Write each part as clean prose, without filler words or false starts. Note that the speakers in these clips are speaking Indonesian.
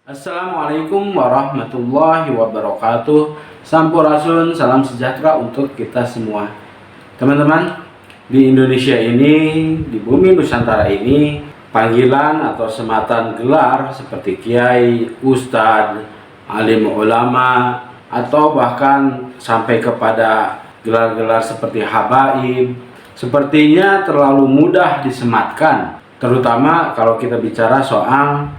Assalamualaikum warahmatullahi wabarakatuh. Sampurasun, salam sejahtera untuk kita semua. Teman-teman, di Indonesia ini, di bumi Nusantara ini, panggilan atau sematan gelar seperti kiai, ustadz, alim ulama, atau bahkan sampai kepada gelar-gelar seperti habaib, sepertinya terlalu mudah disematkan, terutama kalau kita bicara soal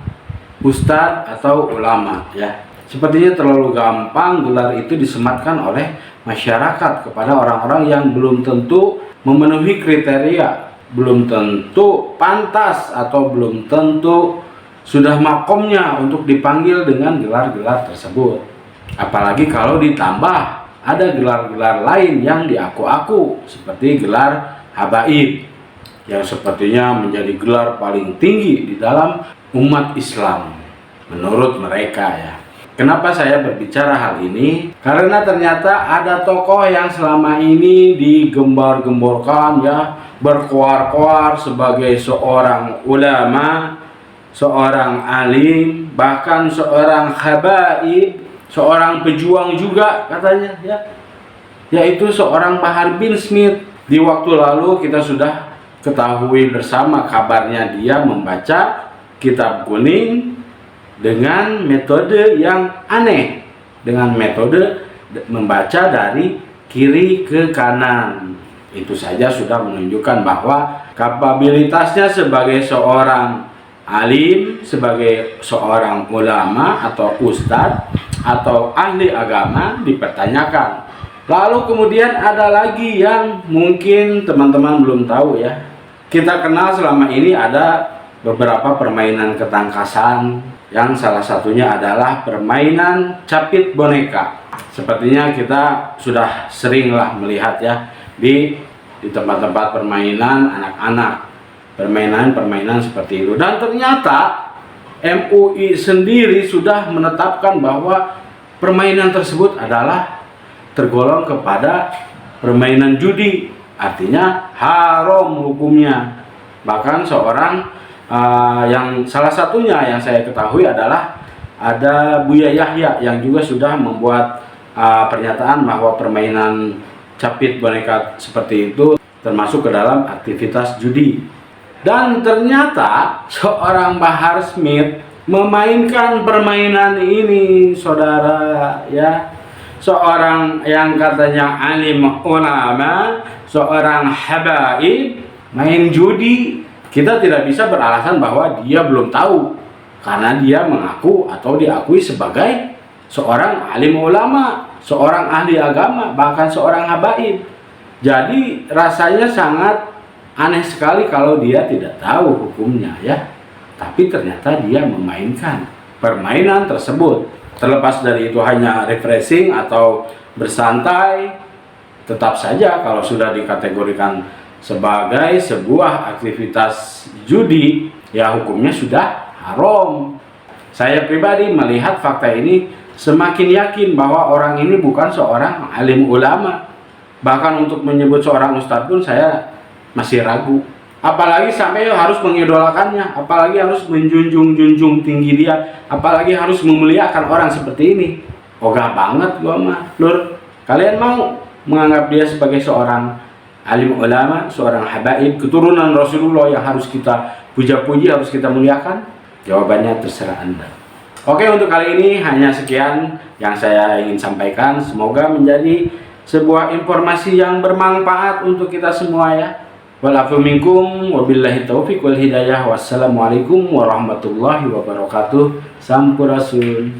ustadz atau ulama, ya. Sepertinya terlalu gampang gelar itu disematkan oleh masyarakat kepada orang-orang yang belum tentu memenuhi kriteria, belum tentu pantas atau belum tentu sudah makomnya untuk dipanggil dengan gelar-gelar tersebut. Apalagi kalau ditambah ada gelar-gelar lain yang diaku-aku seperti gelar habaib, yang sepertinya menjadi gelar paling tinggi di dalam umat Islam menurut mereka, ya. Kenapa saya berbicara hal ini? Karena ternyata ada tokoh yang selama ini digembar-gemborkan, ya, berkoar-koar sebagai seorang ulama, seorang alim, bahkan seorang habaib, seorang pejuang juga katanya, ya, yaitu seorang Bahar bin Smith. Di waktu lalu kita sudah ketahui bersama kabarnya dia membaca kitab kuning dengan metode yang aneh, dengan metode membaca dari kiri ke kanan. Itu saja sudah menunjukkan bahwa kapabilitasnya sebagai seorang alim, sebagai seorang ulama atau ustadz atau ahli agama dipertanyakan. Lalu kemudian ada lagi yang mungkin teman-teman belum tahu, ya. Kita kenal selama ini ada beberapa permainan ketangkasan, yang salah satunya adalah permainan capit boneka. Sepertinya kita sudah seringlah melihat, ya, di tempat-tempat permainan anak-anak, permainan-permainan seperti itu. Dan ternyata MUI sendiri sudah menetapkan bahwa permainan tersebut adalah tergolong kepada permainan judi, artinya haram hukumnya. Bahkan seorang yang salah satunya yang saya ketahui adalah ada Buya Yahya yang juga sudah membuat pernyataan bahwa permainan capit boneka seperti itu termasuk ke dalam aktivitas judi. Dan ternyata seorang Bahar Smith memainkan permainan ini, saudara, ya. Seorang yang katanya alim ulama, seorang habaib, main judi. Kita tidak bisa beralasan bahwa dia belum tahu, karena dia mengaku atau diakui sebagai seorang alim ulama, seorang ahli agama, bahkan seorang habaib. Jadi rasanya sangat aneh sekali kalau dia tidak tahu hukumnya, ya. Tapi ternyata dia memainkan permainan tersebut. Terlepas dari itu hanya refreshing atau bersantai, tetap saja kalau sudah dikategorikan sebagai sebuah aktivitas judi, ya hukumnya sudah haram. Saya pribadi melihat fakta ini semakin yakin bahwa orang ini bukan seorang alim ulama. Bahkan untuk menyebut seorang ustadz pun saya masih ragu. Apalagi sampai harus mengidolakannya, apalagi harus menjunjung tinggi dia, apalagi harus memuliakan orang seperti ini. Ogah banget gua mah, Lur. Kalian mau menganggap dia sebagai seorang alim ulama, seorang habaib, keturunan Rasulullah yang harus kita puja-puji, harus kita muliakan? Jawabannya terserah Anda. Oke, untuk kali ini hanya sekian yang saya ingin sampaikan. Semoga menjadi sebuah informasi yang bermanfaat untuk kita semua, ya. Walafu minkum wabillahi taufiq wal hidayah. Wassalamualaikum warahmatullahi wabarakatuh. Sampurasun.